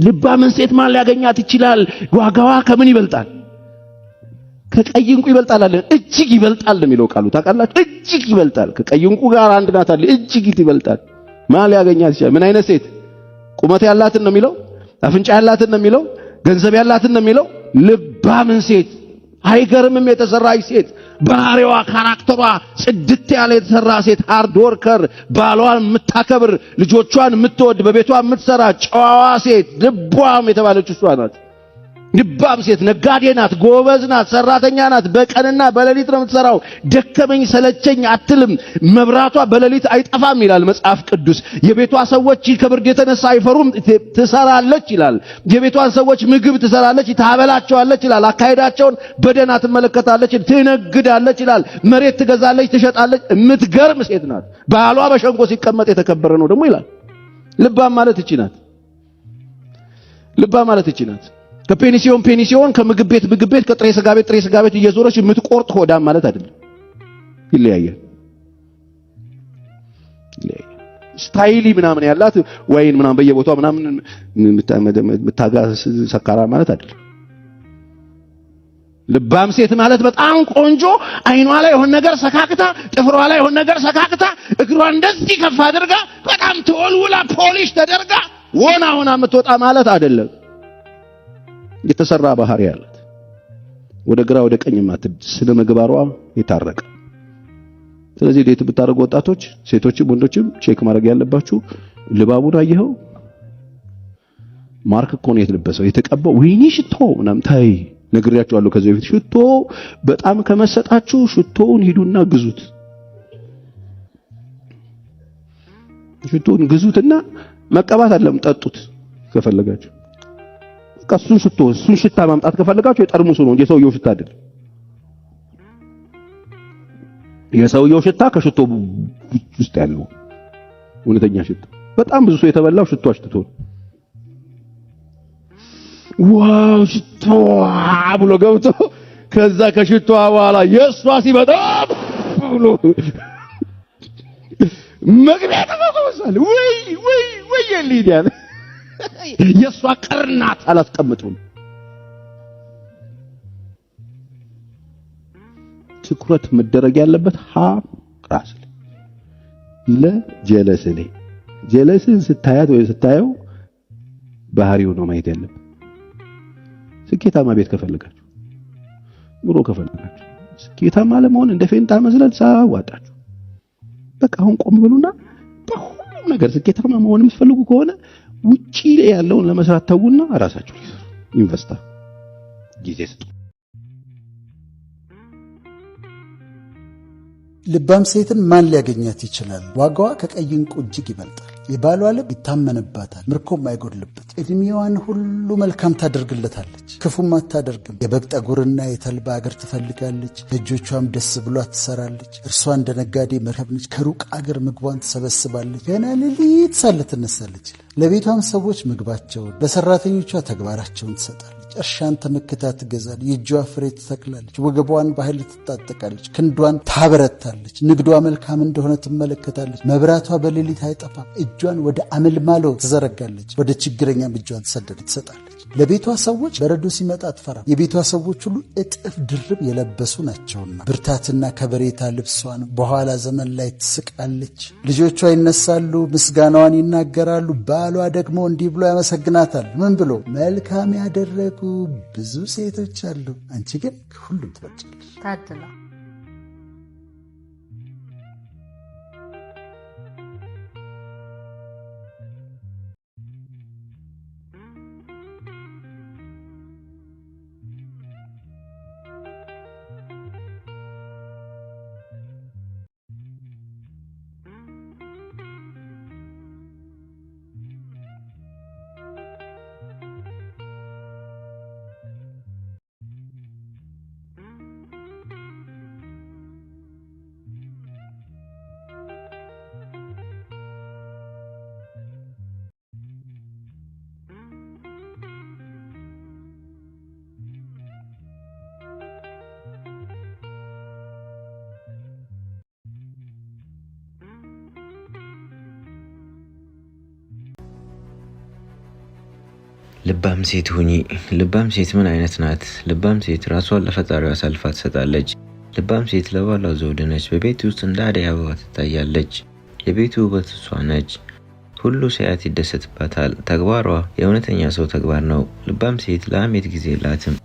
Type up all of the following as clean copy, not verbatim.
ልባምን ሴት ማን ሊያገኛት ይችላል? ዋጋዋ ከምን ይበልጣል? ከቀይ እንቁ ይበልጣል አለ። እጅግ ይበልጣል የሚለው ቃሉ ታውቃላችሁ? እጅግ ይበልጣል። ከቀይ እንቁ ጋር አንድ ናት አለ። እጅግ ይበልጣል። ማን ሊያገኛት ይችላል? ምን አይነት ሴት? ቁመት ያላትን ነው የሚለው? አፍንጫ ያላትን ነው የሚለው? ገንዘብ ያላትን ነው የሚለው? ልባምን ሴት። አይገርምም? የተሰራች ሴት ባህሪዋ ካራክተሯ ጽድት ያለ የተሰራ ሴት ሃርድ ወርከር ባሏን የምታከብር ልጆቿን የምትወድ በቤቷ የምትሰራ ጨዋዋ ሴት ልቧም የተባለች እሷ ናት። ልባም ሴት ነጋዴ ናት፣ ጎበዝ ናት፣ ሰራተኛ ናት። በቀንና በሌሊት ነው የምትሰራው። ደከመኝ ሰለቸኝ አትልም። መብራቷ በሌሊት አይጠፋም ይላል መጽሐፍ ቅዱስ። የቤቷ ሰዎች ከብርድ የተነሳ አይፈሩም፣ ትሰራለች ይላል። የቤቷን ሰዎች ምግብ ትሰራለች፣ ታበላቸዋለች ይላል። አካሄዳቸውን በደና ትመለከታለች፣ ትነግዳለች ይላል። መሬት ትገዛለች፣ ትሸጣለች። የምትገርም ሴት ናት። ባሏ በሸንጎ ሲቀመጥ የተከበረ ነው ደግሞ ይላል። ልባም ማለት እቺ ናት። ልባም ማለት እቺ ናት። ከፔኒሲዮን ከምግብ ቤት ከጥሬ ስጋ ቤት እየዞረች የምትቆርጥ ሆዳም ማለት አይደለም። ይለያያል። ስታይሊ ምናምን ያላት ወይን ምናምን በየቦታው ምናምን የምታጋስ ሰካራ ማለት አይደለም። ልባም ሴት ማለት በጣም ቆንጆ፣ አይኗ ላይ የሆነ ነገር ሰካክታ፣ ጥፍሯ ላይ የሆነ ነገር ሰካክታ፣ እግሯን እንደዚህ ከፍ አድርጋ በጣም ተወልውላ ፖሊሽ ተደርጋ ሆና የምትወጣ ማለት አይደለም። የተሰራ ባህሪ ያላት ወደ ግራ ወደ ቀኝ ማትድ ስነ ምግባሯ የታረቀ። ስለዚህ ዴት ብታረጉ ወጣቶች፣ ሴቶችም ወንዶችም ቼክ ማድረግ ያለባችሁ ልባቡን አየኸው? ማርክ እኮ ነው የተለበሰው የተቀባው። ወይኔ ሽቶ ምናምን ታይ ነግሬያችኋለሁ ከዚህ በፊት። ሽቶ በጣም ከመሰጣችሁ ሽቶውን ሂዱና ግዙት። ሽቶውን ግዙትና መቀባት አይደለም ጠጡት ከፈለጋችሁ። እሱን ሽታ ማምጣት ከፈለጋችሁ የጠርሙሱ ነው እንጂ የሰውየው ሽታ አይደለም። የሰውየው ሽታ ከሽቶ ውስጥ ያለው እውነተኛ ሽታ። በጣም ብዙ ሰው የተበላው ሽቶ አሽትቶ ዋው ሽቶ ብሎ ገብቶ ከዛ ከሽቶ በኋላ የሷ ሲመጣ ብሎ መግቢያ ተቆቆሳል። ወይ የሊዲያን የሷ ቀርናት አላስቀምጡም። ትኩረት መደረግ ያለበት ራስ ጀለስን ስታያት ወይ ስታየው ባህሪው ነው ማየት ያለበት። ስኬታማ ቤት ከፈለጋችሁ ኑሮ ከፈለጋችሁ ስኬታማ ለመሆን እንደ ፌንታ መስለል ሳዋጣችሁ በቃ አሁን ቆም ብሉና በሁሉም ነገር ስኬታማ መሆን የምትፈልጉ ከሆነ ውጪ ያለውን ለመስራት ተውና ራሳችሁ ኢንቨስት ጊዜ ስጡ። ልባም ሴትን ማን ሊያገኛት ይችላል? ዋጋዋ ከቀይ እንቁ እጅግ ይበልጣል። የባሏ ልብ ይታመንባታል፣ ምርኮም አይጎድልበት። እድሜዋን ሁሉ መልካም ታደርግለታለች፣ ክፉም አታደርግም። የበግ ጠጉርና የተልባ እግር ትፈልጋለች፣ እጆቿም ደስ ብሏት ትሰራለች። እርሷ እንደ ነጋዴ መርከብ ነች፣ ከሩቅ አገር ምግቧን ትሰበስባለች። ገና ሌሊት ሳለ ትነሳለች። ለቤቷም ሰዎች ምግባቸውን፣ ለሰራተኞቿ ተግባራቸውን ትሰጣለች። እርሻን ተመክታ ትገዛለች፣ የእጇ ፍሬ ትተክላለች። ወገቧን በኃይል ትታጠቃለች፣ ክንዷን ታበረታለች። ንግዷ መልካም እንደሆነ ትመለከታለች። መብራቷ በሌሊት አይጠፋም። እጇን ወደ አመልማሎ ትዘረጋለች፣ ወደ ችግረኛም እጇን ትሰጣለች። ለቤቷ ሰዎች በረዶ ሲመጣ አትፈራም። የቤቷ ሰዎች ሁሉ እጥፍ ድርብ የለበሱ ናቸውና ብርታትና ከበሬታ ልብሷ ነው። በኋላ ዘመን ላይ ትስቃለች። ልጆቿ ይነሳሉ፣ ምስጋናዋን ይናገራሉ። ባሏ ደግሞ እንዲህ ብሎ ያመሰግናታል። ምን ብሎ? መልካም ያደረጉ ብዙ ሴቶች አሉ፣ አንቺ ግን ከሁሉም ትበልጫለሽ። ታድላ ልባም ሴት ሁኚ። ልባም ሴት ምን አይነት ናት? ልባም ሴት ራሷን ለፈጣሪዋ አሳልፋ ትሰጣለች። ልባም ሴት ለባሏ ዘውድ ነች። በቤት ውስጥ እንደ አደይ አበባ ትታያለች። የቤቱ ውበት እሷ ነች። ሁሉ ሲያያት ይደሰትባታል። ተግባሯ የእውነተኛ ሰው ተግባር ነው። ልባም ሴት ለሐሜት ጊዜ የላትም።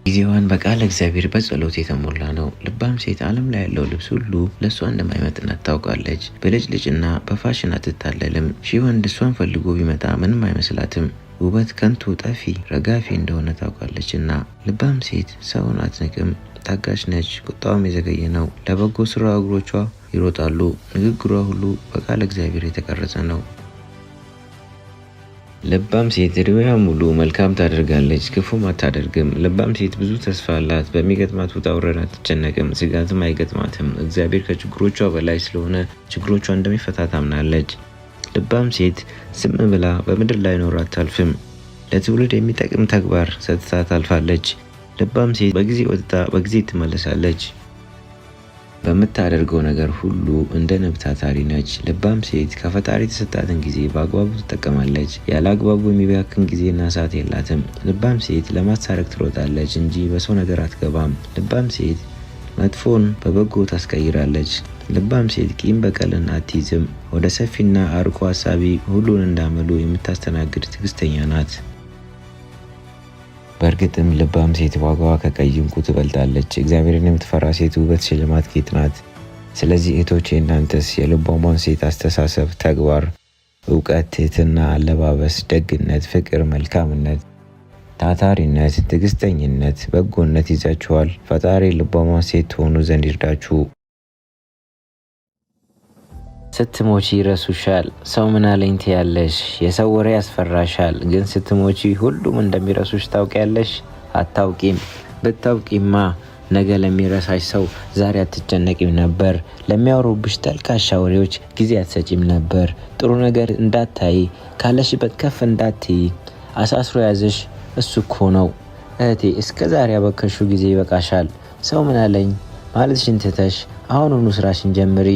ጊዜዋን በቃለ እግዚአብሔር በጸሎት የተሞላ ነው። ልባም ሴት ዓለም ላይ ያለው ልብስ ሁሉ ለእሷ እንደማይመጥናት ታውቃለች። በልጭልጭና በፋሽን አትታለልም። ሺህ ወንድ እሷን ፈልጎ ቢመጣ ምንም አይመስላትም። ውበት ከንቱ ጠፊ ረጋፊ እንደሆነ ታውቃለች እና ልባም ሴት ሰውን አትንቅም። ታጋሽ ነች። ቁጣዋም የዘገየ ነው። ለበጎ ስራ እግሮቿ ይሮጣሉ። ንግግሯ ሁሉ በቃለ እግዚአብሔር የተቀረጸ ነው። ልባም ሴት እድሜዋ ሙሉ መልካም ታደርጋለች፣ ክፉም አታደርግም። ልባም ሴት ብዙ ተስፋ አላት። በሚገጥማት ውጣ ውረድ አትጨነቅም፣ ስጋትም አይገጥማትም። እግዚአብሔር ከችግሮቿ በላይ ስለሆነ ችግሮቿ እንደሚፈታ ታምናለች። ልባም ሴት ዝም ብላ በምድር ላይ ኖር አታልፍም። ለትውልድ የሚጠቅም ተግባር ሰጥታ ታልፋለች። ልባም ሴት በጊዜ ወጥታ በጊዜ ትመለሳለች። በምታደርገው ነገር ሁሉ እንደ ንብ ታታሪ ነች። ልባም ሴት ከፈጣሪ የተሰጣትን ጊዜ በአግባቡ ትጠቀማለች። ያለ አግባቡ የሚባክን ጊዜና ሰዓት የላትም። ልባም ሴት ለማስታረቅ ትሮጣለች እንጂ በሰው ነገር አትገባም። ልባም ሴት መጥፎን በበጎ ታስቀይራለች። ልባም ሴት ቂም በቀልን አትይዝም። ወደ ሰፊና አርቆ ሀሳቢ ሁሉን እንዳመሉ የምታስተናግድ ትዕግስተኛ ናት። በእርግጥም ልባም ሴት ዋጋዋ ከቀይ ዕንቁ ትበልጣለች። እግዚአብሔርን የምትፈራ ሴት ውበት፣ ሽልማት፣ ጌጥ ናት። ስለዚህ እህቶቼ እናንተስ የልባሟን ሴት አስተሳሰብ፣ ተግባር፣ እውቀት፣ ትህትና፣ አለባበስ፣ ደግነት፣ ፍቅር፣ መልካምነት፣ ታታሪነት፣ ትዕግስተኝነት፣ በጎነት ይዛችኋል? ፈጣሪ ልባሟን ሴት ትሆኑ ዘንድ ይርዳችሁ። ስትሞቺ ይረሱሻል። ሰው ምን አለኝ ትያለሽ። የሰው ወሬ ያስፈራሻል። ግን ስትሞቺ ሁሉም እንደሚረሱሽ ታውቂያለሽ? አታውቂም። ብታውቂማ ነገ ለሚረሳሽ ሰው ዛሬ አትጨነቂም ነበር። ለሚያወሩብሽ ተልካሻ ወሬዎች ጊዜ አትሰጪም ነበር። ጥሩ ነገር እንዳታይ፣ ካለሽበት ከፍ እንዳትይ አሳስሮ ያዘሽ እሱ እኮ ነው። እህቴ እስከ ዛሬ ያበከሹ ጊዜ ይበቃሻል። ሰው ምን አለኝ ማለትሽን ትተሽ አሁኑኑ ስራሽን ጀምሪ።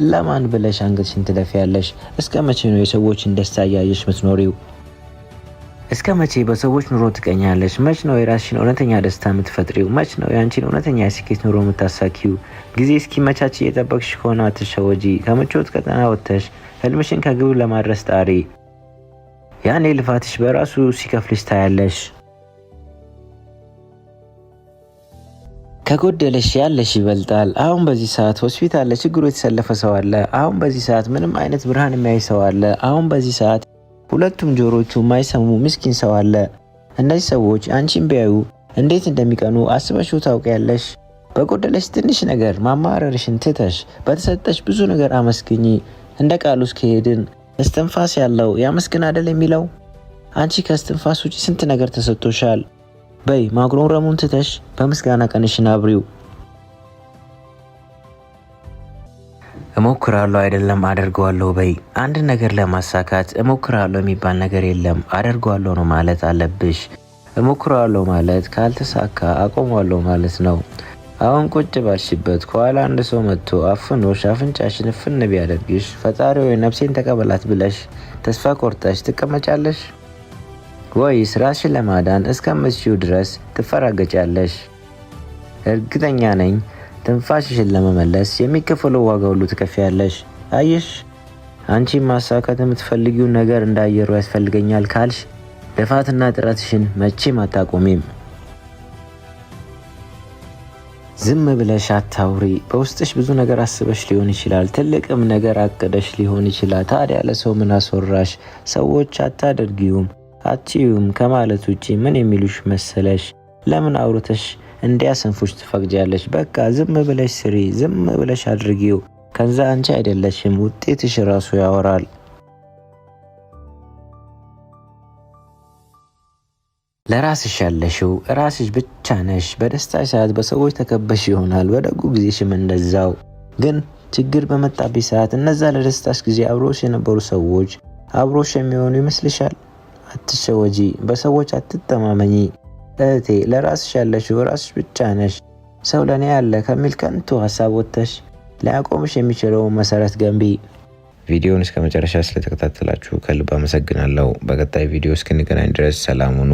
ለማን ብለሽ አንገትሽን ትደፊያለሽ? እስከ መቼ ነው የሰዎችን ደስታ እያየሽ ምትኖሪው? እስከ መቼ በሰዎች ኑሮ ትቀኛለሽ? መች ነው የራስሽን እውነተኛ ደስታ የምትፈጥሪው? መች ነው ያንቺን እውነተኛ የስኬት ኑሮ የምታሳኪው? ጊዜ እስኪመቻች እየጠበቅሽ ከሆነ አትሸወጂ። ከምቾት ቀጠና ወጥተሽ ህልምሽን ከግብ ለማድረስ ጣሪ። ያኔ ልፋትሽ በራሱ ሲከፍልሽ ታያለሽ። ከጎደለሽ ያለሽ ይበልጣል። አሁን በዚህ ሰዓት ሆስፒታል ለችግሩ የተሰለፈ ሰው አለ። አሁን በዚህ ሰዓት ምንም አይነት ብርሃን የሚያይ ሰው አለ። አሁን በዚህ ሰዓት ሁለቱም ጆሮቹ የማይሰሙ ምስኪን ሰው አለ። እነዚህ ሰዎች አንቺን ቢያዩ እንዴት እንደሚቀኑ አስበሽው ታውቂያለሽ? በጎደለሽ ትንሽ ነገር ማማረርሽን ትተሽ በተሰጠሽ ብዙ ነገር አመስግኚ። እንደ ቃሉ እስከሄድን እስትንፋስ ያለው ያመስግን አይደል የሚለው? አንቺ ከእስትንፋስ ውጪ ስንት ነገር ተሰጥቶሻል። በይ ማጉረምረሙን ትተሽ በምስጋና ቀንሽን አብሪው። እሞክራለሁ አይደለም አደርገዋለሁ በይ። አንድ ነገር ለማሳካት እሞክራለሁ የሚባል ነገር የለም። አደርገዋለሁ ነው ማለት አለብሽ። እሞክራለሁ ማለት ካልተሳካ አቆማለሁ ማለት ነው። አሁን ቁጭ ባልሽበት ከኋላ አንድ ሰው መጥቶ አፍኖሽ አፍንጫሽን እፍን ቢያደርግሽ ፈጣሪ ወይ ነፍሴን ተቀበላት ብለሽ ተስፋ ቆርጠሽ ትቀመጫለሽ? ወይስ ራስሽን ለማዳን እስከምትችይው ድረስ ትፈራገጫለሽ? እርግጠኛ ነኝ ትንፋሽሽን ለመመለስ የሚከፈለው ዋጋ ሁሉ ትከፍያለሽ። አየሽ፣ አንቺ ማሳካት የምትፈልጊውን ነገር እንዳየሩ ያስፈልገኛል ካልሽ ልፋትና ጥረትሽን መቼም አታቆሚም። ዝም ብለሽ አታውሪ። በውስጥሽ ብዙ ነገር አስበሽ ሊሆን ይችላል። ትልቅም ነገር አቅደሽ ሊሆን ይችላል። ታዲያ ለሰው ምን አስወራሽ? ሰዎች አታደርጊውም አትዩም ከማለት ውጪ ምን የሚሉሽ መሰለሽ? ለምን አውርተሽ እንዲያሰንፉሽ ትፈቅጃለሽ? በቃ ዝም ብለሽ ስሪ፣ ዝም ብለሽ አድርጊው። ከዛ አንቺ አይደለሽም ውጤትሽ ራሱ ያወራል። ለራስሽ ያለሽው ራስሽ ብቻ ነሽ። በደስታሽ ሰዓት በሰዎች ተከበሽ ይሆናል፣ በደጉ ጊዜሽም እንደዛው። ግን ችግር በመጣብሽ ሰዓት እነዛ ለደስታሽ ጊዜ አብሮሽ የነበሩ ሰዎች አብሮሽ የሚሆኑ ይመስልሻል? አትሸወጂ፣ በሰዎች አትተማመኚ እህቴ። ለራስሽ ያለሽው ራስሽ ብቻ ነሽ። ሰው ለኔ ያለ ከሚል ከንቱ ሀሳብ ወጥተሽ ሊያቆምሽ የሚችለውን መሰረት ገንቢ። ቪዲዮውን እስከ መጨረሻ ስለተከታተላችሁ ከልብ አመሰግናለሁ። በቀጣይ ቪዲዮ እስክንገናኝ ድረስ ሰላም ሁኑ።